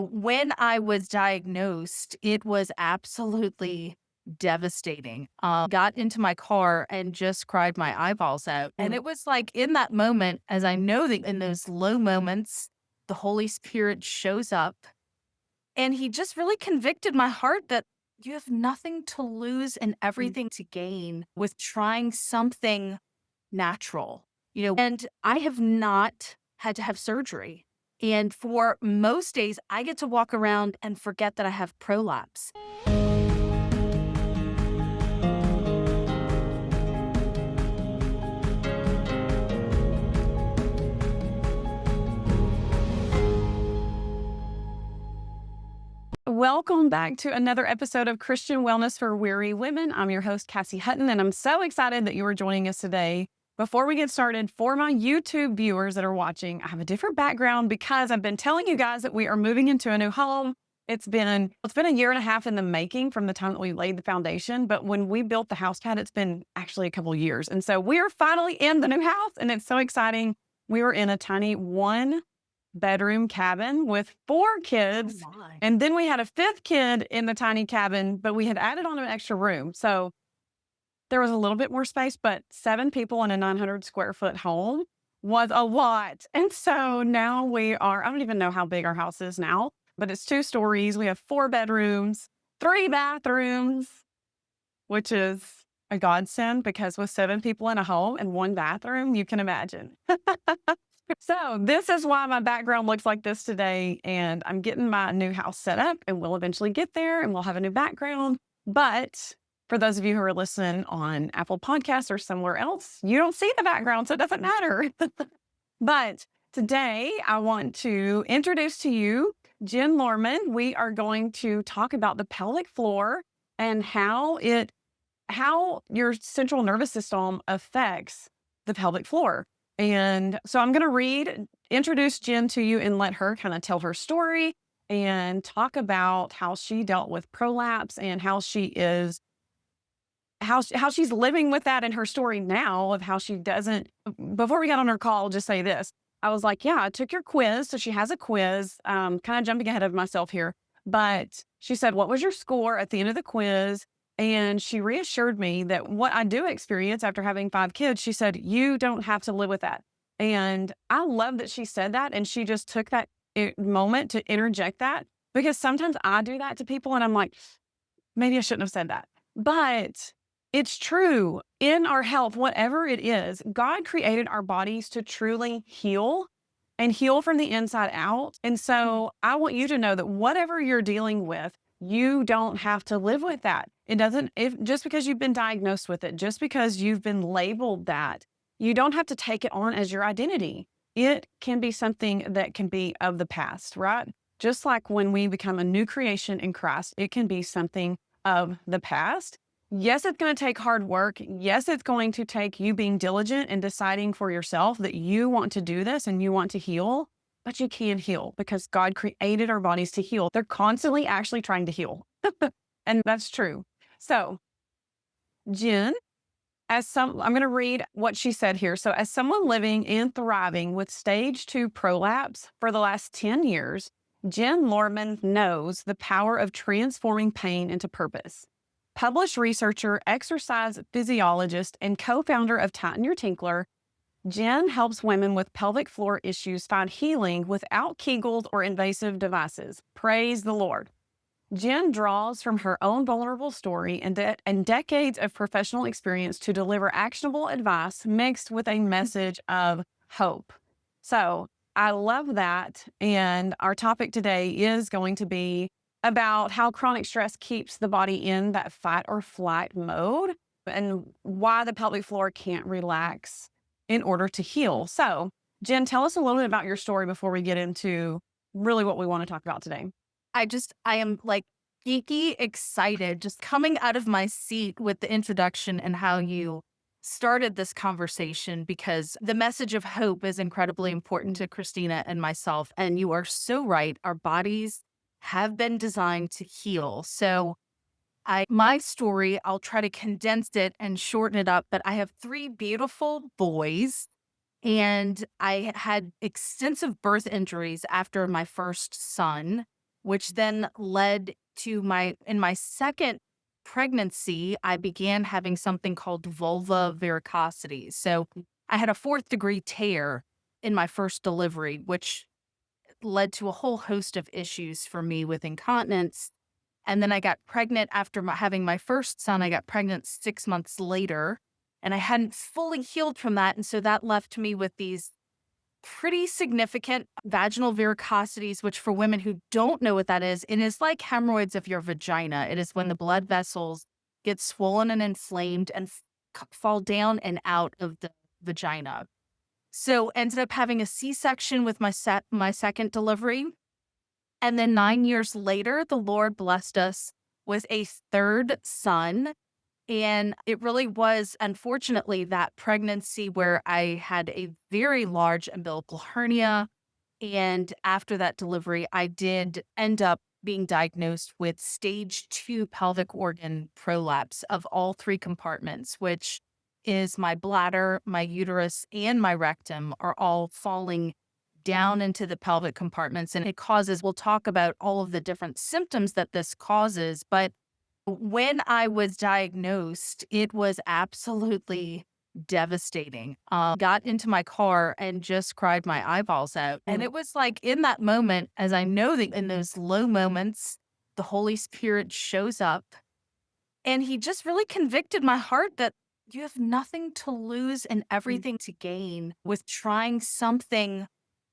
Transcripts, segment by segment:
When I was diagnosed, it was absolutely devastating. Got into my car and just cried my eyeballs out. And it was like in that moment, as I know that in those low moments, the Holy Spirit shows up and he just really convicted my heart that you have nothing to lose and everything to gain with trying something natural, and I have not had to have surgery. And for most days, I get to walk around and forget that I have prolapse. Welcome back to another episode of Christian Wellness for Weary Women. I'm your host, Cassie Hutton, and I'm so excited that you are joining us today. Before we get started, for my YouTube viewers that are watching, I have a different background because I've been telling you guys that we are moving into a new home. It's been a year and a half in the making from the time that we laid the foundation, but when we built the house pad, it's been actually a couple years. And so we are finally in the new house, and it's so exciting. We were in a tiny one-bedroom cabin with 4 kids. Oh my. And then we had a 5th kid in the tiny cabin, but we had added on an extra room. So there was a little bit more space, but 7 people in a 900 square foot home was a lot. And so now I don't even know how big our house is now, but it's 2 stories. We have 4 bedrooms, 3 bathrooms, which is a godsend because with 7 people in a home and 1 bathroom, you can imagine. So this is why my background looks like this today, and I'm getting my new house set up, and we'll eventually get there and we'll have a new background. But for those of you who are listening on Apple Podcasts or somewhere else, you don't see the background, so it doesn't matter. But today I want to introduce to you Jen Lorman. We are going to talk about the pelvic floor and how your central nervous system affects the pelvic floor. And so I'm going to introduce Jen to you and let her kind of tell her story and talk about how she dealt with prolapse and how she's living with that in her story now of how she doesn't. Before we got on her call, I'll just say this. I was like, yeah, I took your quiz. So she has a quiz, kind of jumping ahead of myself here. But she said, what was your score at the end of the quiz? And she reassured me that what I do experience after having 5 kids, she said, you don't have to live with that. And I love that she said that. And she just took that moment to interject that, because sometimes I do that to people and I'm like, maybe I shouldn't have said that. But it's true. In our health, whatever it is, God created our bodies to truly heal and heal from the inside out. And so I want you to know that whatever you're dealing with, you don't have to live with that. Just because you've been diagnosed with it, just because you've been labeled that, you don't have to take it on as your identity. It can be something that can be of the past, right? Just like when we become a new creation in Christ, it can be something of the past. Yes, it's going to take hard work. Yes, it's going to take you being diligent and deciding for yourself that you want to do this and you want to heal. But you can heal because God created our bodies to heal. They're constantly actually trying to heal. And that's true. So, Jen, I'm going to read what she said here. So, as someone living and thriving with stage 2 prolapse for the last 10 years, Jen Lorman knows the power of transforming pain into purpose. Published researcher, exercise physiologist, and co-founder of Tighten Your Tinkler, Jen helps women with pelvic floor issues find healing without Kegels or invasive devices. Praise the Lord. Jen draws from her own vulnerable story and decades of professional experience to deliver actionable advice mixed with a message of hope. So I love that. And our topic today is going to be about how chronic stress keeps the body in that fight or flight mode and why the pelvic floor can't relax in order to heal. So, Jen, tell us a little bit about your story before we get into really what we want to talk about today. I am like geeky excited, just coming out of my seat with the introduction and how you started this conversation, because the message of hope is incredibly important to Christina and myself. And you are so right. Our bodies have been designed to heal. So my story, I'll try to condense it and shorten it up, but I have 3 beautiful boys, and I had extensive birth injuries after my first son. which then led to in my second pregnancy, I began having something called vulva varicosities. So I had a fourth degree tear in my first delivery, which led to a whole host of issues for me with incontinence. And then I got pregnant after having my first son. I got pregnant 6 months later, and I hadn't fully healed from that. And so that left me with these pretty significant vaginal varicosities, which for women who don't know what that is, it is like hemorrhoids of your vagina. It is when the blood vessels get swollen and inflamed and fall down and out of the vagina. So ended up having a C-section with my second delivery. And then 9 years later, the Lord blessed us with a third son. And it really was, unfortunately, that pregnancy where I had a very large umbilical hernia. And after that delivery, I did end up being diagnosed with stage 2 pelvic organ prolapse of all three compartments, which is my bladder, my uterus, and my rectum are all falling down into the pelvic compartments. And it causes, we'll talk about all of the different symptoms that this causes. But when I was diagnosed, it was absolutely devastating. Got into my car and just cried my eyeballs out. And it was like in that moment, as I know that in those low moments, the Holy Spirit shows up and he just really convicted my heart that you have nothing to lose and everything to gain with trying something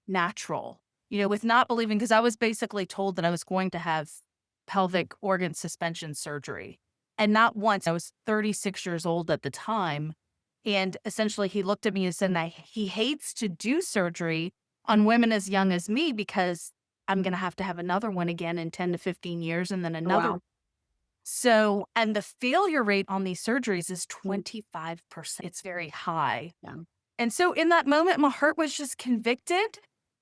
natural, with not believing, because I was basically told that I was going to have pelvic organ suspension surgery. And not once. I was 36 years old at the time. And essentially, he looked at me and said, he hates to do surgery on women as young as me because I'm going to have another one again in 10 to 15 years and then another. Wow. So, and the failure rate on these surgeries is 25%. It's very high. Yeah. And so in that moment, my heart was just convicted.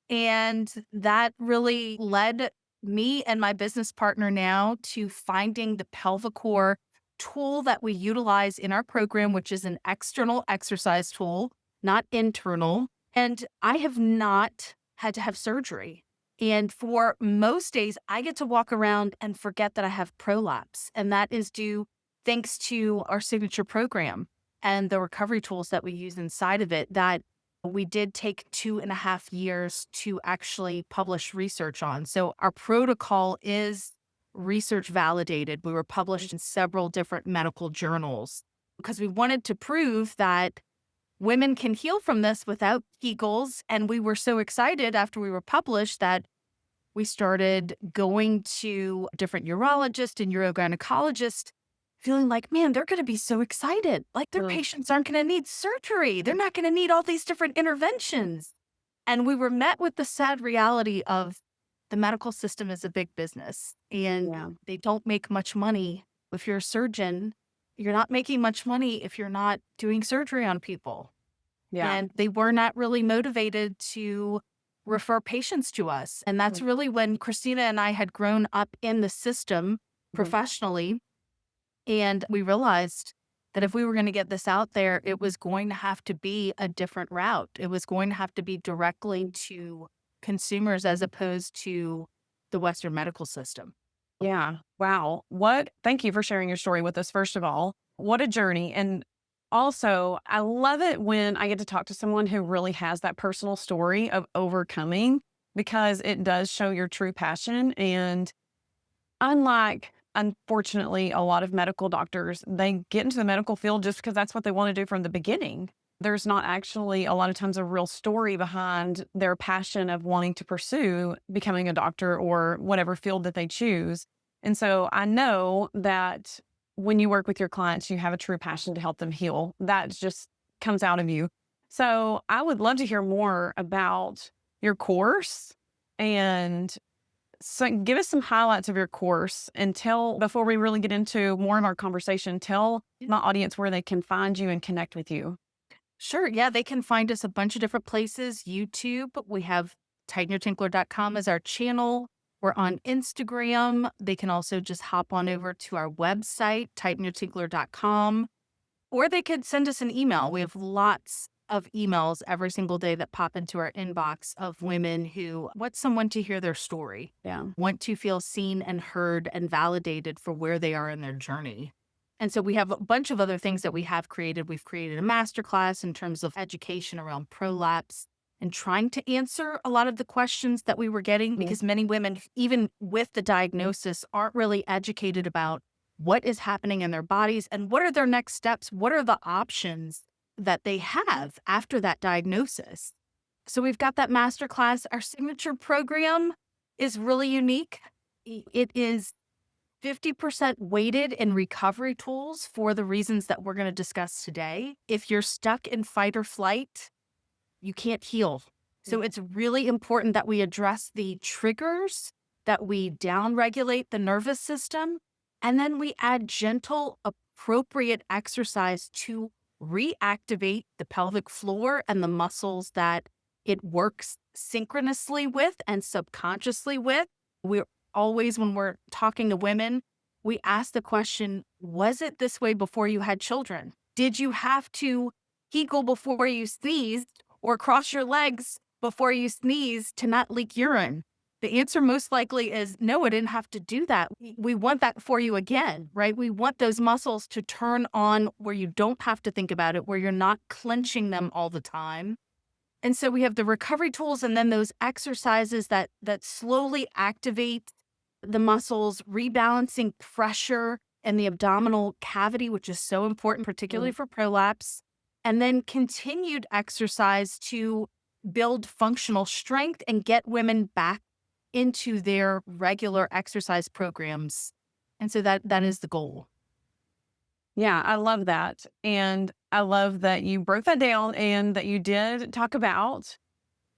And that really led me and my business partner now to finding the Pelvicore tool that we utilize in our program, which is an external exercise tool, not internal. And I have not had to have surgery. And for most days, I get to walk around and forget that I have prolapse. And that is due thanks to our signature program and the recovery tools that we use inside of it that we did take 2.5 years to actually publish research on. So our protocol is research validated. We were published in several different medical journals because we wanted to prove that women can heal from this without Kegels. And we were so excited after we were published that we started going to different urologists and urogynecologists, feeling like, man, they're going to be so excited. Like their patients aren't going to need surgery. They're not going to need all these different interventions. And we were met with the sad reality of the medical system is a big business and they don't make much money. If you're a surgeon, you're not making much money if you're not doing surgery on people. Yeah. And they were not really motivated to refer patients to us. And that's really when Christina and I had grown up in the system professionally. And we realized that if we were going to get this out there, it was going to have to be a different route. It was going to have to be directly to consumers as opposed to the Western medical system. Yeah. Wow. Thank you for sharing your story with us, first of all. What a journey. And also, I love it when I get to talk to someone who really has that personal story of overcoming because it does show your true passion. And unlike, unfortunately, a lot of medical doctors, they get into the medical field just because that's what they want to do from the beginning. There's not actually a lot of times a real story behind their passion of wanting to pursue becoming a doctor or whatever field that they choose. And so I know that when you work with your clients, you have a true passion to help them heal. That just comes out of you. So I would love to hear more about your course and so give us some highlights of your course and before we really get into more of our conversation, tell my audience where they can find you and connect with you. Sure. Yeah, they can find us a bunch of different places. YouTube, we have tightenyourtinkler.com as our channel. We're on Instagram. They can also just hop on over to our website, tightenyourtinkler.com, or they could send us an email. We have lots of emails every single day that pop into our inbox of women who want someone to hear their story, Yeah. want to feel seen and heard and validated for where they are in their journey. And so we have a bunch of other things that we have created. We've created a masterclass in terms of education around prolapse and trying to answer a lot of the questions that we were getting Mhm. because many women, even with the diagnosis, aren't really educated about what is happening in their bodies and what are their next steps? What are the options that they have after that diagnosis? So we've got that masterclass. Our signature program is really unique. It is 50% weighted in recovery tools for the reasons that we're going to discuss today. If you're stuck in fight or flight, you can't heal. So it's really important that we address the triggers, that we downregulate the nervous system, and then we add gentle, appropriate exercise to reactivate the pelvic floor and the muscles that it works synchronously with and subconsciously with. We're always, when we're talking to women, we ask the question, was it this way before you had children? Did you have to Kegel before you sneezed or cross your legs before you sneeze to not leak urine? The answer most likely is no, I didn't have to do that. We want that for you again, right? We want those muscles to turn on where you don't have to think about it, where you're not clenching them all the time. And so we have the recovery tools and then those exercises that slowly activate the muscles, rebalancing pressure in the abdominal cavity, which is so important, particularly for prolapse, and then continued exercise to build functional strength and get women back into their regular exercise programs. And so that is the goal. Yeah, I love that. And I love that you broke that down and that you did talk about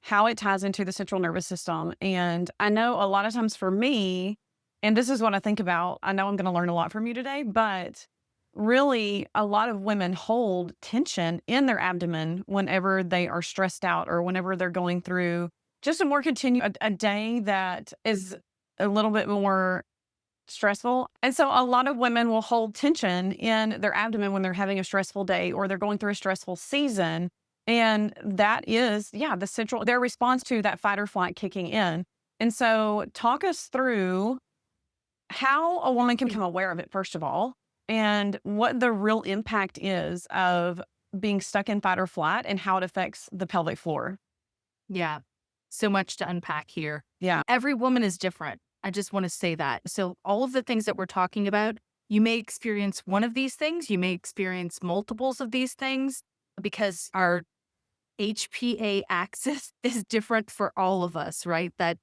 how it ties into the central nervous system. And I know a lot of times for me, and this is what I think about, I know I'm going to learn a lot from you today, but really a lot of women hold tension in their abdomen whenever they are stressed out or whenever they're going through just a more a day that is a little bit more stressful. And so a lot of women will hold tension in their abdomen when they're having a stressful day or they're going through a stressful season. And that is, yeah, their response to that fight or flight kicking in. And so talk us through how a woman can become aware of it, first of all, and what the real impact is of being stuck in fight or flight and how it affects the pelvic floor. Yeah. So much to unpack here. Yeah. Every woman is different. I just want to say that. So, all of the things that we're talking about, you may experience one of these things, you may experience multiples of these things because our HPA axis is different for all of us, right? That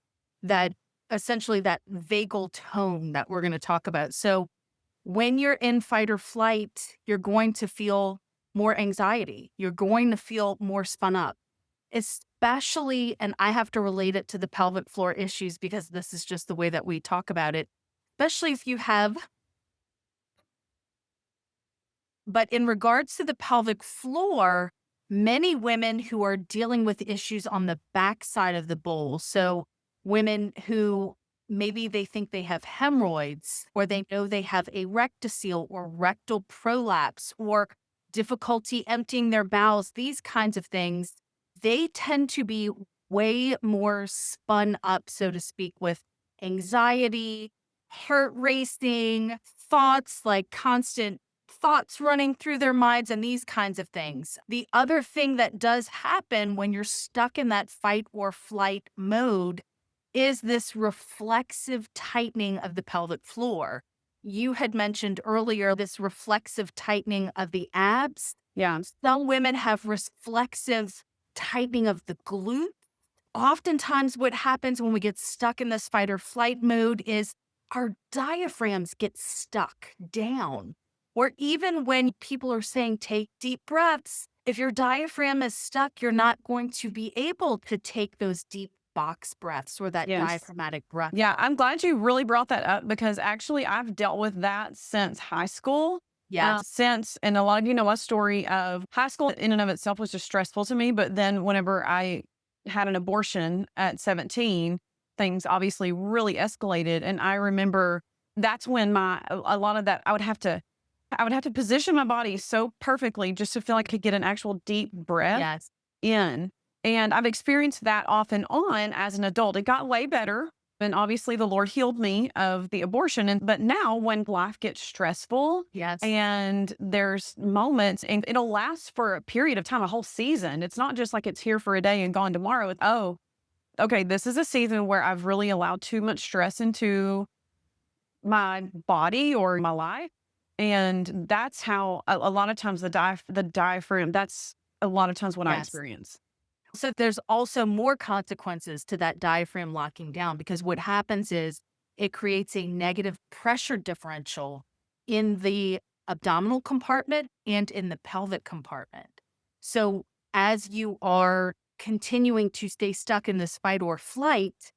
essentially that vagal tone that we're going to talk about. So, when you're in fight or flight, you're going to feel more anxiety. You're going to feel more spun up. Especially, and I have to relate it to the pelvic floor issues because this is just the way that we talk about it, especially if you have, but in regards to the pelvic floor, many women who are dealing with issues on the backside of the bowl. So, women who maybe they think they have hemorrhoids, or they know they have a rectocele or rectal prolapse, or difficulty emptying their bowels, these kinds of things, they tend to be way more spun up, so to speak, with anxiety, heart racing, thoughts like constant thoughts running through their minds and these kinds of things. The other thing that does happen when you're stuck in that fight or flight mode is this reflexive tightening of the pelvic floor. You had mentioned earlier this reflexive tightening of the abs. Yeah. Some women have reflexive tightening of the glutes. Oftentimes, what happens when we get stuck in this fight or flight mode is our diaphragms get stuck down. Or even when people are saying, take deep breaths, if your diaphragm is stuck, you're not going to be able to take those deep box breaths or that Yes. diaphragmatic breath. Yeah, I'm glad you really brought that up because actually I've dealt with that since high school. Yes. And a lot of you know my story of high school in and of itself was just stressful to me. But then whenever I had an abortion at 17, things obviously really escalated. And I remember that's when a lot of that I would have to I would have to position my body so perfectly just to feel like I could get an actual deep breath Yes. in. And I've experienced that off and on as an adult. It got way better. And obviously the Lord healed me of the abortion. But now when life gets stressful Yes. and there's moments and it'll last for a period of time, a whole season. It's not just like it's here for a day and gone tomorrow. It's, oh, okay, this is a season where I've really allowed too much stress into my body or my life. And that's how a lot of times the diaphragm, that's a lot of times what I Yes. experience. So there's also more consequences to that diaphragm locking down because what happens is it creates a negative pressure differential in the abdominal compartment and in the pelvic compartment. So as you are continuing to stay stuck in this fight or flight,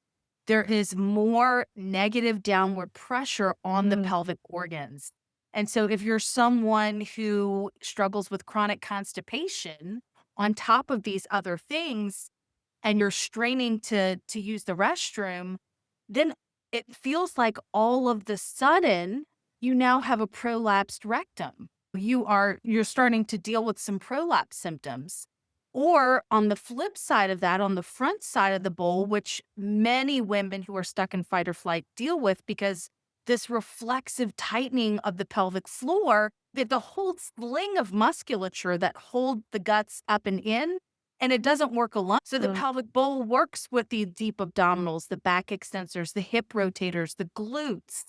there is more negative downward pressure on the Mm, pelvic organs. And so if you're someone who struggles with chronic constipation, on top of these other things and you're straining to use the restroom, then it feels like all of the sudden you now have a prolapsed rectum. You're starting to deal with some prolapse symptoms. Or on the flip side of that, on the front side of the bowl, which many women who are stuck in fight or flight deal with because this reflexive tightening of the pelvic floor, the whole sling of musculature that hold the guts up and in, and it doesn't work alone. So the mm, pelvic bowl works with the deep abdominals, the back extensors, the hip rotators, the glutes,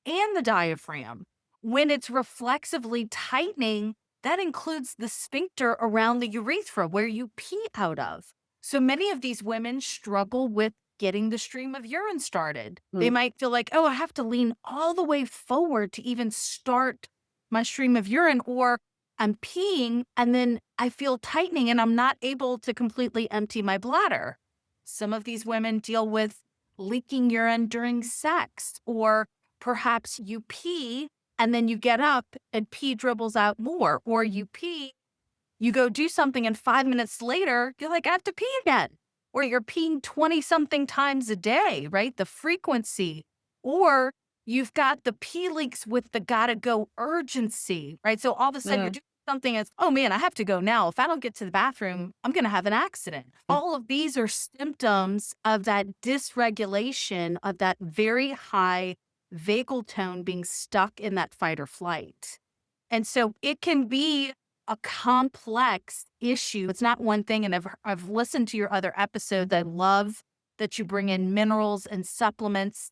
and the diaphragm. When it's reflexively tightening, that includes the sphincter around the urethra where you pee out of. So many of these women struggle with getting the stream of urine started. They mm, might feel like, oh, I have to lean all the way forward to even start my stream of urine, or I'm peeing and then I feel tightening and I'm not able to completely empty my bladder. Some of these women deal with leaking urine during sex, or perhaps you pee and then you get up and pee dribbles out more, or you pee, you go do something, and 5 minutes later, you're like, I have to pee again. Or you're peeing 20 something times a day, right? The frequency. Or you've got the pee leaks with the gotta go urgency, right? So all of a sudden you're mm, doing something as, oh man, I have to go now. If I don't get to the bathroom, I'm going to have an accident. mm. All of these are symptoms of that dysregulation of that very high vagal tone being stuck in that fight or flight. And so it can be a complex issue. It's not one thing. And I've listened to your other episodes. I love that you bring in minerals and supplements.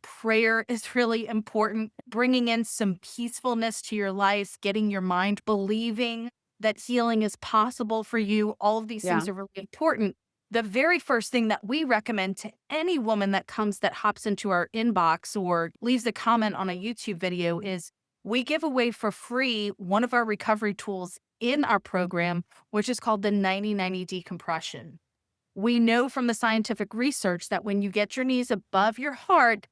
Prayer is really important. Bringing in some peacefulness to your life, getting your mind believing that healing is possible for you. All of these Yeah. things are really important. The very first thing that we recommend to any woman that hops into our inbox or leaves a comment on a YouTube video is we give away for free one of our recovery tools in our program, which is called the 90-90 decompression. We know from the scientific research that when you get your knees above your heart,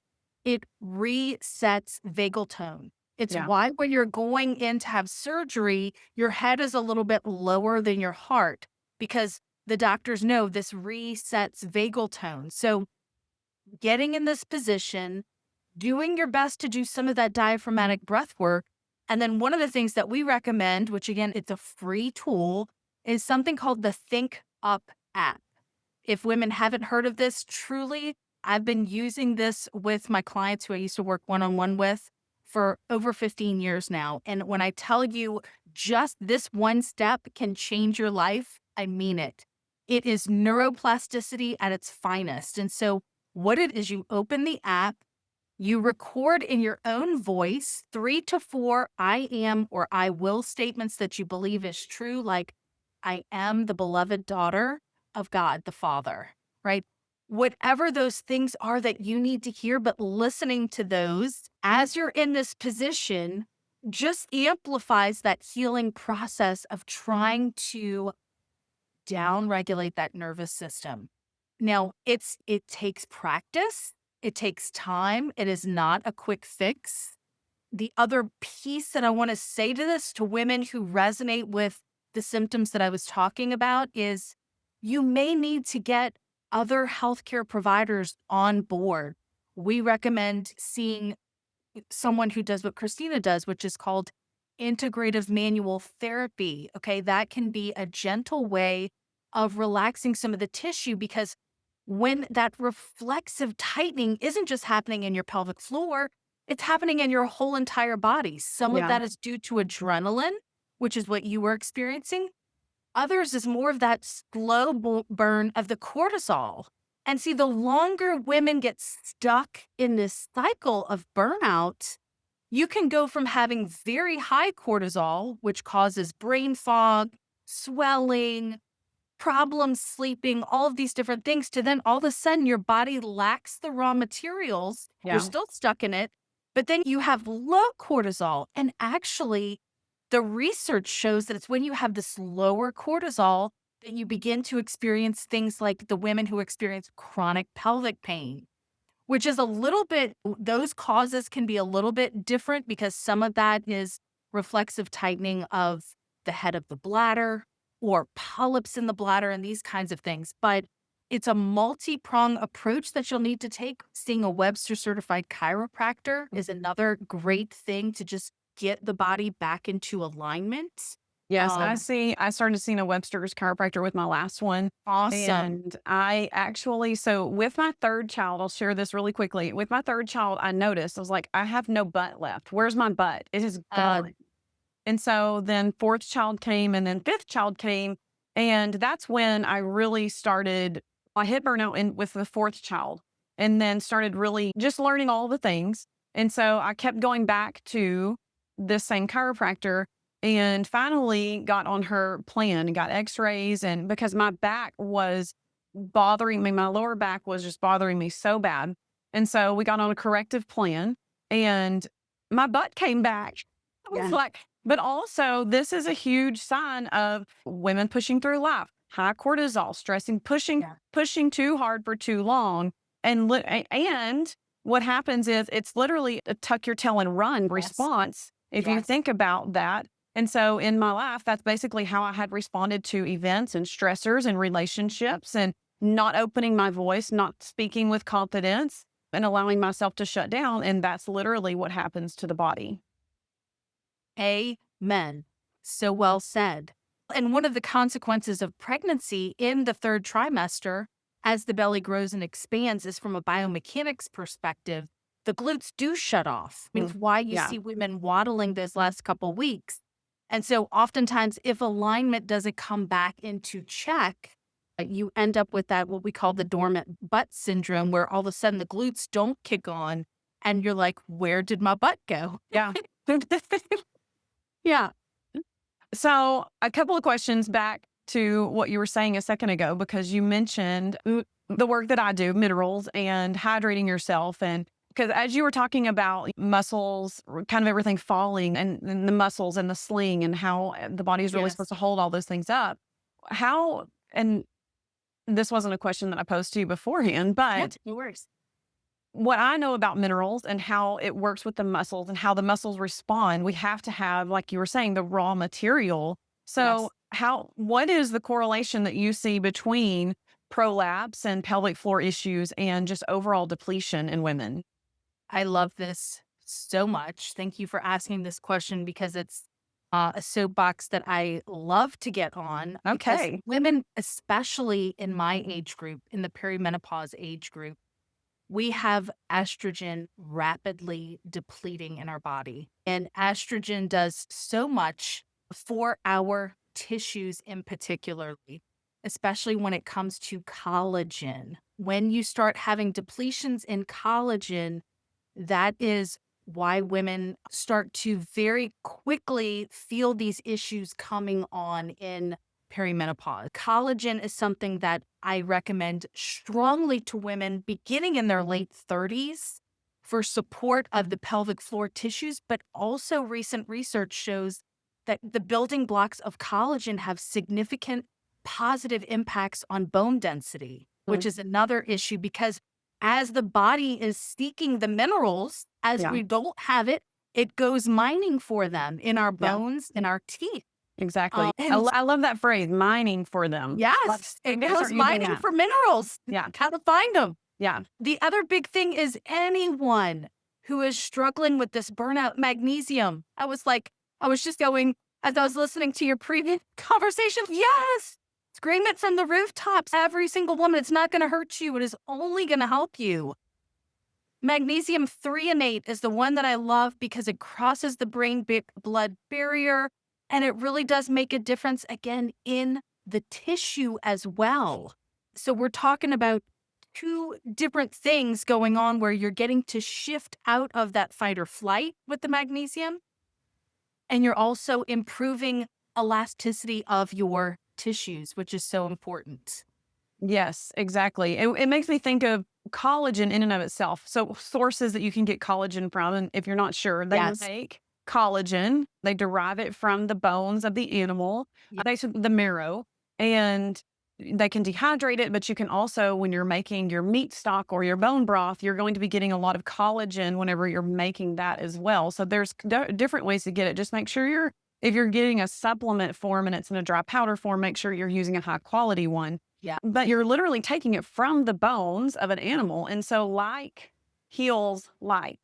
it resets vagal tone. It's Yeah. why when you're going in to have surgery, your head is a little bit lower than your heart because the doctors know this resets vagal tone. So getting in this position, doing your best to do some of that diaphragmatic breath work. And then one of the things that we recommend, which again, it's a free tool, is something called the Think Up app. If women haven't heard of this, truly, I've been using this with my clients who I used to work one on one with for over 15 years now. And when I tell you just this one step can change your life, I mean it. It is neuroplasticity at its finest. And so, what it is, you open the app, you record in your own voice 3 to 4 I am or I will statements that you believe is true, like, I am the beloved daughter of God the Father, right? Whatever those things are that you need to hear, but listening to those as you're in this position just amplifies that healing process of trying to down regulate that nervous system. Now, it takes practice, it takes time, it is not a quick fix. The other piece that I want to say to this to women who resonate with the symptoms that I was talking about is you may need to get other healthcare providers on board. We recommend seeing someone who does what Christina does, which is called integrative manual therapy. Okay. That can be a gentle way of relaxing some of the tissue because when that reflexive tightening isn't just happening in your pelvic floor, it's happening in your whole entire body. Some of Yeah. that is due to adrenaline, which is what you were experiencing. Others is more of that slow burn of the cortisol. And see, the longer women get stuck in this cycle of burnout, you can go from having very high cortisol, which causes brain fog, swelling, problems sleeping, all of these different things, to then all of a sudden your body lacks the raw materials. You're Yeah. still stuck in it, but then you have low cortisol. And actually, the research shows that it's when you have this lower cortisol that you begin to experience things like the women who experience chronic pelvic pain, which is a little bit, those causes can be a little bit different because some of that is reflexive tightening of the head of the bladder or polyps in the bladder and these kinds of things. But it's a multi-prong approach that you'll need to take. Seeing a Webster certified chiropractor is another great thing to just get the body back into alignment. Yes, Um, I started seeing a Webster's chiropractor with my last one. awesome. And I actually, so with my third child, I'll share this really quickly. With my third child, I noticed, I was like, I have no butt left. Where's my butt? It is Uh, gone. And so then fourth child came and then fifth child came. And that's when I really started, I hit burnout with the fourth child and then started really just learning all the things. And so I kept going back to this same chiropractor and finally got on her plan and got x-rays. And because my back was bothering me, my lower back was just bothering me so bad. And so we got on a corrective plan and my butt came back. I was yeah. like, but also, this is a huge sign of women pushing through life, high cortisol, stressing, Yeah. pushing too hard for too long. And what happens is it's literally a tuck your tail and run Yes. response if you Yes. think about that. And so in my life, that's basically how I had responded to events and stressors and relationships and not opening my voice, not speaking with confidence and allowing myself to shut down. And that's literally what happens to the body. Amen. So well said. And one of the consequences of pregnancy in the third trimester, as the belly grows and expands, is from a biomechanics perspective, the glutes do shut off. I mean, it's Mm. why you Yeah. see women waddling those last couple weeks. And so oftentimes, if alignment doesn't come back into check, you end up with that, what we call the dormant butt syndrome, where all of a sudden the glutes don't kick on. And you're like, where did my butt go? Yeah. Yeah. So, a couple of questions back to what you were saying a second ago, because you mentioned the work that I do, minerals and hydrating yourself. And because as you were talking about muscles, kind of everything falling and the muscles and the sling and how the body is really supposed Yes. to hold all those things up, how, and this wasn't a question that I posed to you beforehand, Yeah. but No worries. what I know about minerals and how it works with the muscles and how the muscles respond, we have to have, like you were saying, the raw material. So, Yes. what is the correlation that you see between prolapse and pelvic floor issues and just overall depletion in women? I love this so much. Thank you for asking this question because it's a soapbox that I love to get on because Okay. women, especially in my age group, in the perimenopause age group, we have estrogen rapidly depleting in our body. And estrogen does so much for our tissues in particularly, especially when it comes to collagen. When you start having depletions in collagen, that is why women start to very quickly feel these issues coming on in perimenopause. Collagen is something that I recommend strongly to women beginning in their late 30s for support of the pelvic floor tissues, but also recent research shows that the building blocks of collagen have significant positive impacts on bone density, which Mm. is another issue because as the body is seeking the minerals, as Yeah. we don't have it, it goes mining for them in our Yeah. bones, in our teeth. Exactly. And I love that phrase, mining for them. yes, it I'm gonna goes start using mining that. for minerals. Yeah. How to find them. Yeah. The other big thing is anyone who is struggling with this burnout magnesium. I was like, I was just going, as I was listening to your previous conversation, yes, scream it from the rooftops. Every single woman, it's not going to hurt you. It is only going to help you. Magnesium threonate is the one that I love because it crosses the brain blood barrier, and it really does make a difference again in the tissue as well. So we're talking about two different things going on where you're getting to shift out of that fight or flight with the magnesium, and you're also improving elasticity of your tissues, which is so important. Yes, exactly. It makes me think of collagen in and of itself. So sources that you can get collagen from, and if you're not sure, they Yes. make collagen. They derive it from the bones of the animal, Yeah. the marrow, and they can dehydrate it. But you can also, when you're making your meat stock or your bone broth, you're going to be getting a lot of collagen whenever you're making that as well. So there's different ways to get it. Just make sure if you're getting a supplement form and it's in a dry powder form, make sure you're using a high quality one, Yeah. but you're literally taking it from the bones of an animal. And so like heals like.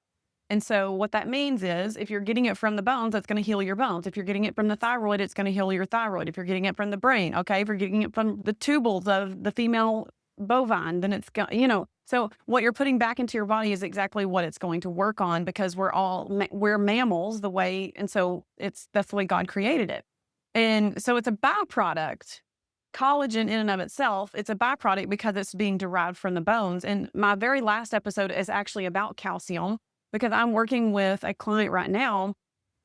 And so what that means is if you're getting it from the bones, that's going to heal your bones. If you're getting it from the thyroid, it's going to heal your thyroid. If you're getting it from the brain, okay. If you're getting it from the tubules of the female bovine, then it's going, so what you're putting back into your body is exactly what it's going to work on, because we're mammals the way. And so that's the way God created it. And so it's a byproduct. Collagen in and of itself, it's a byproduct because it's being derived from the bones. And my very last episode is actually about calcium, because I'm working with a client right now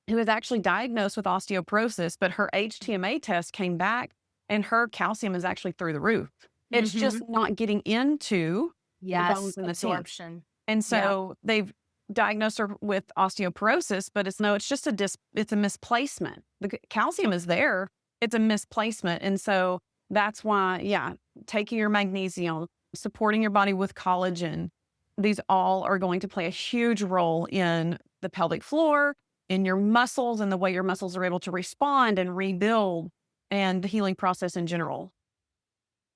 who is actually diagnosed with osteoporosis, but her HTMA test came back and her calcium is actually through the roof. It's just not getting into the Yes. bones and the skin. Absorption. And Yeah. so they've diagnosed her with osteoporosis, but it's just it's a misplacement. The calcium is there. It's a misplacement. And so that's why, yeah, taking your magnesium, supporting your body with collagen, these all are going to play a huge role in the pelvic floor, in your muscles, and the way your muscles are able to respond and rebuild, and the healing process in general.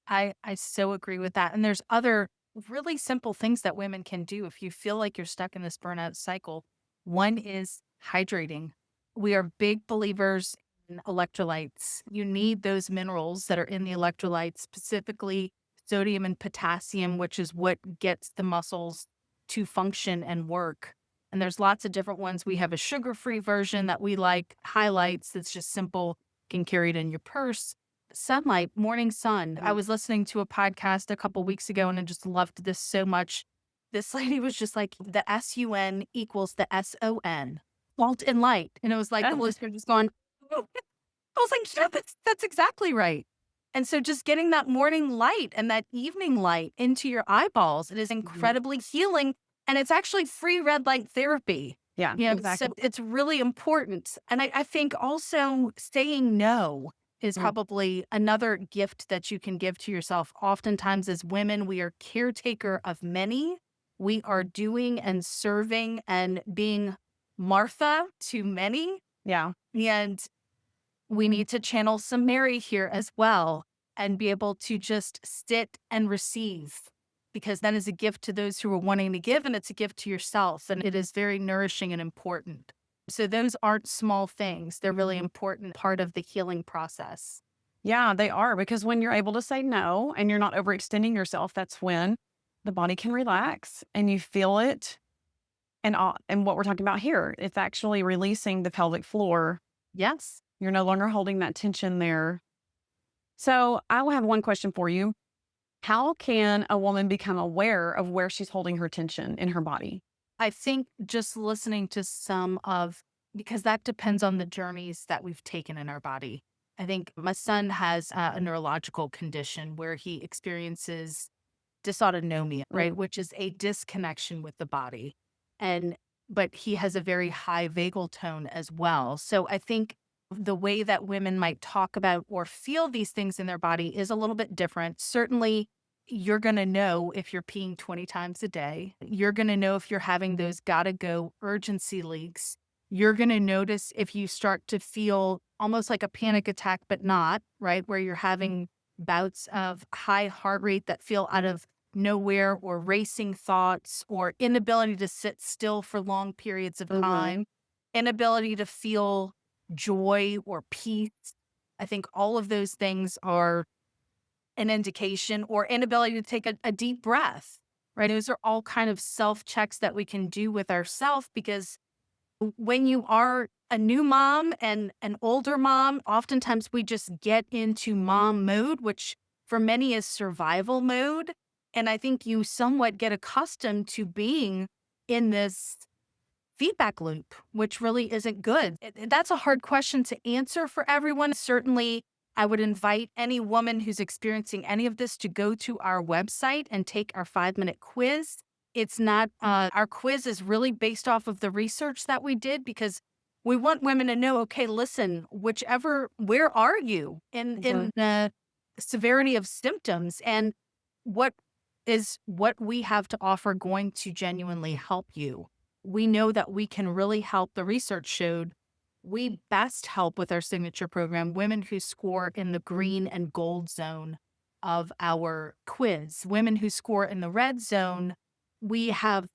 I so agree with that. And there's other really simple things that women can do if you feel like you're stuck in this burnout cycle. One is hydrating. We are big believers in electrolytes. You need those minerals that are in the electrolytes, specifically sodium and potassium, which is what gets the muscles to function and work. And there's lots of different ones. We have a sugar-free version that we like, highlights, that's just simple, can carry it in your purse. Sunlight, morning sun. I was listening to a podcast a couple weeks ago and I just loved this so much. This lady was just like, the SUN equals the SON, salt and light. And it was like the listener just going, "Oh." I was like, yeah, that's exactly right. And so just getting that morning light and that evening light into your eyeballs, it is incredibly healing. And it's actually free red light therapy. Yeah, You know, exactly. so it's really important. And I think also saying no is Mm. probably another gift that you can give to yourself. Oftentimes, as women, we are caretaker of many. We are doing and serving and being Martha to many. Yeah. And we need to channel some Mary here as well and be able to just sit and receive, because that is a gift to those who are wanting to give, and it's a gift to yourself, and it is very nourishing and important. So those aren't small things. They're really important part of the healing process. Yeah, they are, because when you're able to say no and you're not overextending yourself, that's when the body can relax and you feel it. And what we're talking about here, it's actually releasing the pelvic floor. Yes. You're no longer holding that tension there. So I will have one question for you. How can a woman become aware of where she's holding her tension in her body? I think just listening to because that depends on the journeys that we've taken in our body. I think my son has a neurological condition where he experiences dysautonomia, right? Which is a disconnection with the body. But he has a very high vagal tone as well. So I think the way that women might talk about or feel these things in their body is a little bit different. Certainly, you're going to know if you're peeing 20 times a day. You're going to know if you're having those gotta go urgency leaks. You're going to notice if you start to feel almost like a panic attack, but not, right? Where you're having bouts of high heart rate that feel out of nowhere, or racing thoughts, or inability to sit still for long periods of time, inability to feel joy or peace. I think all of those things are an indication, or inability to take a deep breath, right? Those are all kind of self checks that we can do with ourselves, because when you are a new mom and an older mom, oftentimes we just get into mom mode, which for many is survival mode. And I think you somewhat get accustomed to being in this feedback loop, which really isn't good. That's a hard question to answer for everyone. Certainly, I would invite any woman who's experiencing any of this to go to our website and take our 5-minute quiz. It's not, our quiz is really based off of the research that we did, because we want women to know, okay, listen, where are you in Mhm. the severity of symptoms, and what is what we have to offer going to genuinely help you? We know that we can really help. The research showed we best help with our signature program women who score in the green and gold zone of our quiz. Women who score in the red zone, we have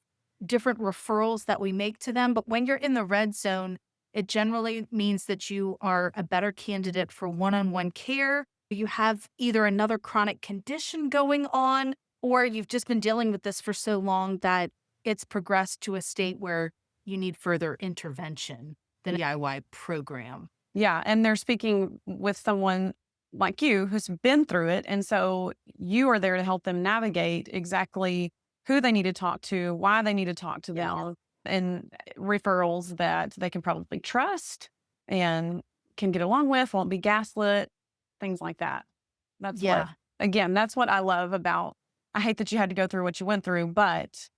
different referrals that we make to them. But when you're in the red zone, it generally means that you are a better candidate for one on one care. You have either another chronic condition going on, or you've just been dealing with this for so long that it's progressed to a state where you need further intervention than a DIY program. Yeah, and they're speaking with someone like you who's been through it, and so you are there to help them navigate exactly who they need to talk to, why they need to talk to Yeah. them, and referrals that they can probably trust and can get along with, won't be gaslit, things like that. That's what Yeah. again, that's what I love about I hate that you had to go through what you went through, but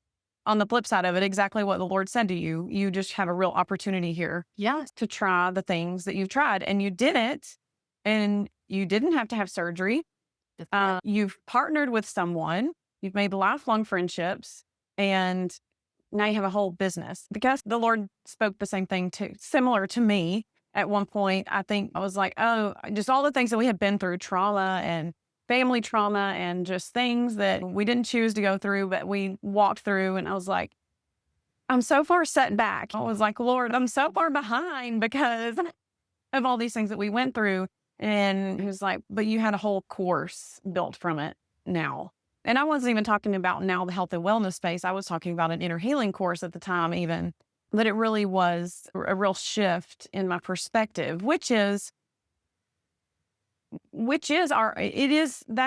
on the flip side of it, exactly what the Lord said to you, you just have a real opportunity here Yes. to try the things that you've tried, and you did it, and you didn't have to have surgery. That's right. You've partnered with someone, you've made lifelong friendships, and now you have a whole business. Because the Lord spoke the same thing to similar to me at one point. I think I was like, oh, just all the things that we had been through, trauma and family trauma, and just things that we didn't choose to go through, but we walked through. And I was like, I'm so far set back. I was like, Lord, I'm so far behind because of all these things that we went through. And he was like, but you had a whole course built from it now. And I wasn't even talking about now the health and wellness space. I was talking about an inner healing course at the time, even. But it really was a real shift in my perspective, that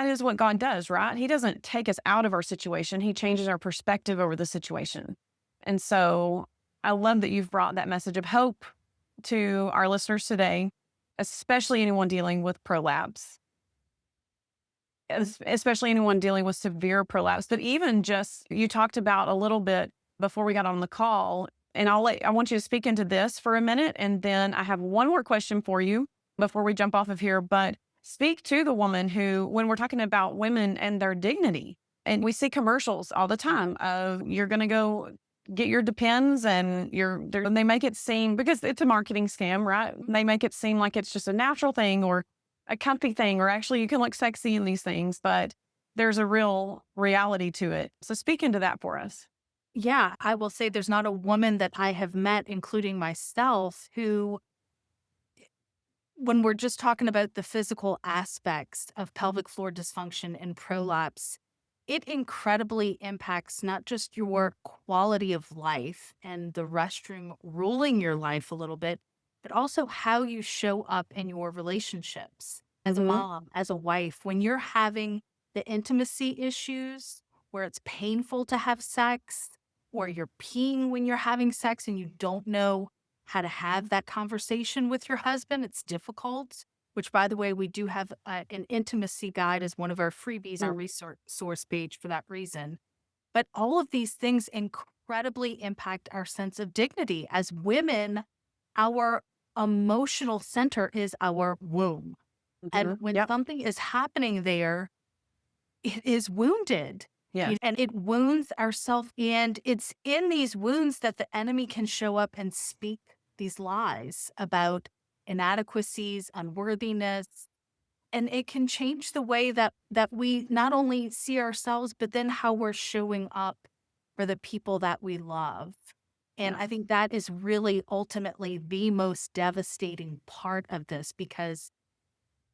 is what God does, right? He doesn't take us out of our situation. He changes our perspective over the situation. And so I love that you've brought that message of hope to our listeners today, especially anyone dealing with prolapse, especially anyone dealing with severe prolapse. But even just you talked about a little bit before we got on the call, and I want you to speak into this for a minute, and then I have one more question for you before we jump off of here. But speak to the woman who, when we're talking about women and their dignity, and we see commercials all the time of you're going to go get your Depends, and and they make it seem, because it's a marketing scam, right? They make it seem like it's just a natural thing or a comfy thing, or actually you can look sexy in these things, but there's a real reality to it. So speak into that for us. Yeah. I will say there's not a woman that I have met, including myself, who, when we're just talking about the physical aspects of pelvic floor dysfunction and prolapse, it incredibly impacts not just your quality of life and the restroom ruling your life a little bit, but also how you show up in your relationships as a Mhm. mom, as a wife. When you're having the intimacy issues where it's painful to have sex, or you're peeing when you're having sex and you don't know how to have that conversation with your husband, it's difficult. Which, by the way, we do have an intimacy guide as one of our freebies, our Mm. resource source page for that reason. But all of these things incredibly impact our sense of dignity. As women, our emotional center is our womb. And Mhm. when Yep. something is happening there, it is wounded. Yes. And it wounds ourselves. And it's in these wounds that the enemy can show up and speak these lies about inadequacies, unworthiness, and it can change the way that we not only see ourselves, but then how we're showing up for the people that we love. And Yeah. I think that is really ultimately the most devastating part of this because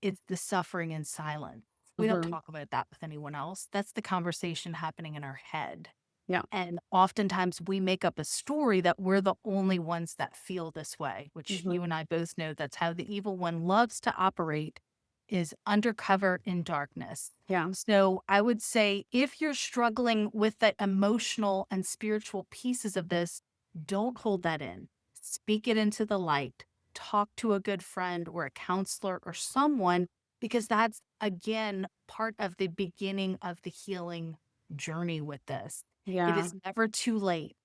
it's the suffering in silence. We don't Mhm. talk about that with anyone else. That's the conversation happening in our head. Yeah. And oftentimes we make up a story that we're the only ones that feel this way, which Mhm. you and I both know that's how the evil one loves to operate is undercover in darkness. Yeah. So I would say if you're struggling with the emotional and spiritual pieces of this, don't hold that in. Speak it into the light. Talk to a good friend or a counselor or someone, because that's again part of the beginning of the healing journey with this. It Yeah. is never too late.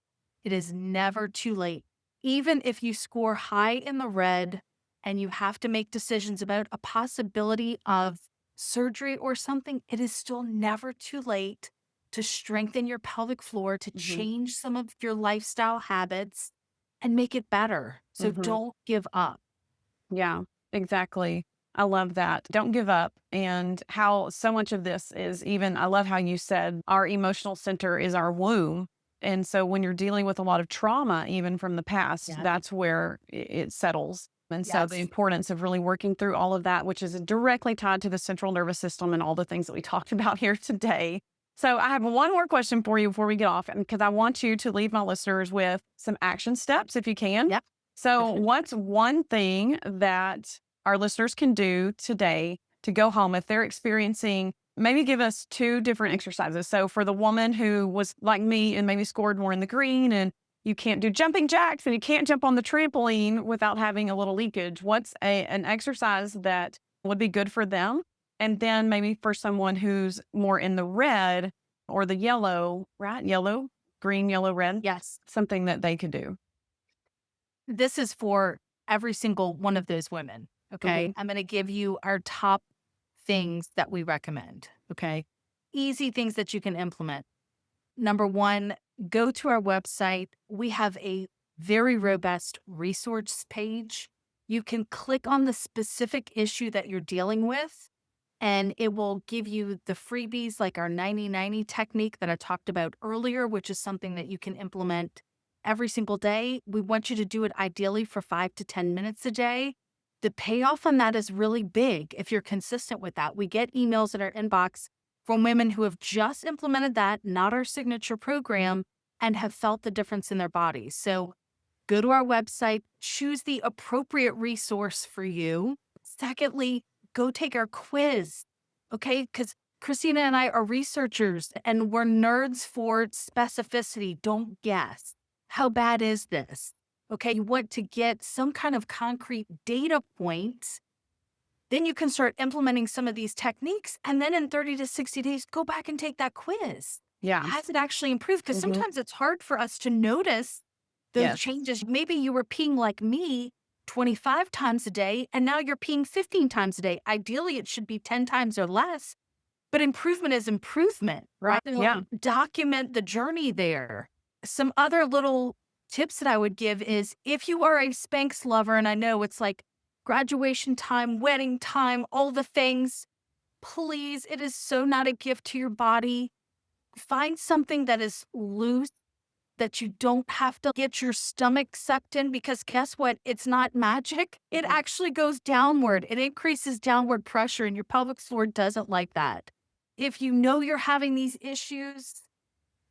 It is never too late. Even if you score high in the red and you have to make decisions about a possibility of surgery or something, it is still never too late to strengthen your pelvic floor, to Mhm. change some of your lifestyle habits and make it better. So Mhm. don't give up. Yeah, exactly. I love that. Don't give up. And how so much of this is even, I love how you said our emotional center is our womb. And so when you're dealing with a lot of trauma, even from the past, Yeah. that's where it settles. And so the Yes. importance of really working through all of that, which is directly tied to the central nervous system and all the things that we talked about here today. So I have one more question for you before we get off, and because I want you to leave my listeners with some action steps if you can. Yep. So, Definitely. what's one thing that our listeners can do today to go home if they're experiencing? Maybe give us two different exercises. So, for the woman who was like me and maybe scored more in the green, and you can't do jumping jacks and you can't jump on the trampoline without having a little leakage, what's an exercise that would be good for them? And then maybe for someone who's more in the red or the yellow, right? Yellow, green, yellow, red, Yes. something that they could do. This is for every single one of those women. Okay. Hmm. I'm going to give you our top things that we recommend. Okay. Easy things that you can implement. Number one, go to our website. We have a very robust resource page. You can click on the specific issue that you're dealing with, and it will give you the freebies like our 90-90 technique that I talked about earlier, which is something that you can implement every single day. We want you to do it ideally for 5 to 10 minutes a day. The payoff on that is really big if you're consistent with that. We get emails in our inbox from women who have just implemented that, not our signature program, and have felt the difference in their bodies. So go to our website, choose the appropriate resource for you. Secondly, go take our quiz, okay? Because Christina and I are researchers and we're nerds for specificity. Don't guess. How bad is this? Okay, you want to get some kind of concrete data points. Then you can start implementing some of these techniques. And then in 30 to 60 days, go back and take that quiz. Yeah. Has it actually improved? Because Hmm. sometimes it's hard for us to notice those Yes. changes. Maybe you were peeing like me 25 times a day, and now you're peeing 15 times a day. Ideally, it should be 10 times or less, but improvement is improvement, right? Right. So Yeah. document the journey there. Some other little tips that I would give is if you are a Spanx lover, and I know it's like graduation time, wedding time, all the things, please, it is so not a gift to your body. Find something that is loose that you don't have to get your stomach sucked in because guess what? It's not magic. It Mhm. actually goes downward. It increases downward pressure, and your pelvic floor doesn't like that. If you know you're having these issues,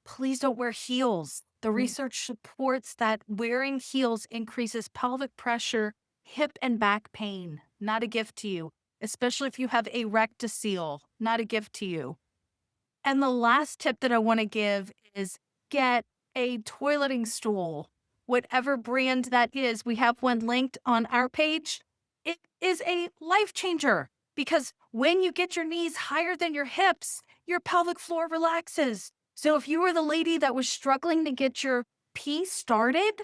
please don't wear heels. The Mm. research supports that wearing heels increases pelvic pressure, hip and back pain. Not a gift to you, especially if you have a rectocele. Not a gift to you. And the last tip that I want to give is get a toileting stool, whatever brand that is. We have one linked on our page. It is a life changer because when you get your knees higher than your hips, your pelvic floor relaxes. So if you were the lady that was struggling to get your pee started,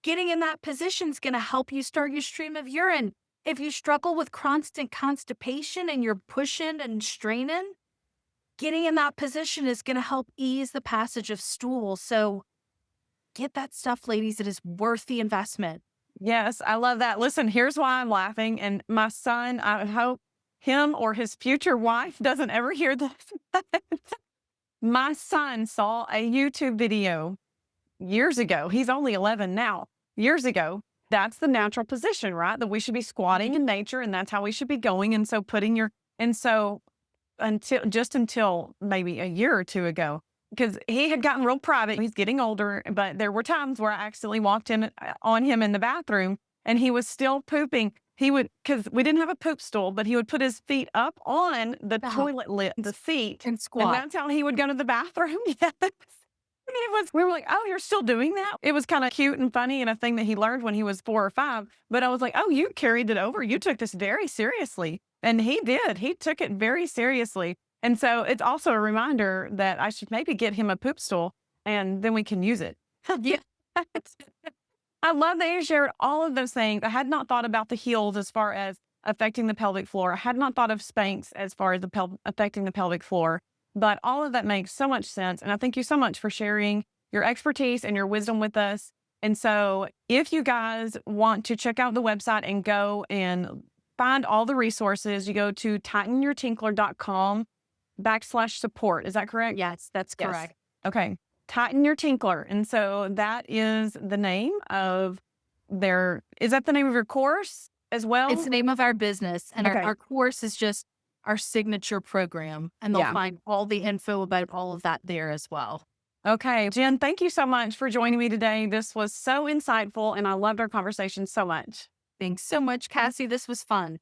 getting in that position is going to help you start your stream of urine. If you struggle with constant constipation and you're pushing and straining, getting in that position is going to help ease the passage of stool. So get that stuff, ladies. It is worth the investment. Yes, I love that. Listen, here's why I'm laughing. And my son, I hope him or his future wife doesn't ever hear this. My son saw a YouTube video years ago, he's only 11 now. Years ago, that's the natural position, right? That we should be squatting in nature and that's how we should be going. And so until maybe a year or two ago, because he had gotten real private. He's getting older, but there were times where I accidentally walked in on him in the bathroom and he was still pooping. He would, because we didn't have a poop stool, but he would put his feet up on the toilet lid, the seat, And and squat. that's how he would go to the bathroom. Yes. We were like, oh, you're still doing that? It was kind of cute and funny and a thing that he learned when he was 4 or 5. But I was like, oh, you carried it over. You took this very seriously. And he did. He took it very seriously. And so it's also a reminder that I should maybe get him a poop stool and then we can use it. Yeah. I love that you shared all of those things. I had not thought about the heels as far as affecting the pelvic floor. I had not thought of Spanx as far as affecting the pelvic floor. But all of that makes so much sense. And I thank you so much for sharing your expertise and your wisdom with us. And so if you guys want to check out the website and go and find all the resources, you go to tightenyourtinkler.com/support. Is that correct? Yes, that's Yes. correct. Okay. Tighten Your Tinkler. And so that is the name of is that the name of your course as well? It's the name of our business, and Okay. our course is just our signature program, and they'll Yeah. find all the info about all of that there as well. Okay. Jen, thank you so much for joining me today. This was so insightful and I loved our conversation so much. Thanks so much, Cassie. This was fun.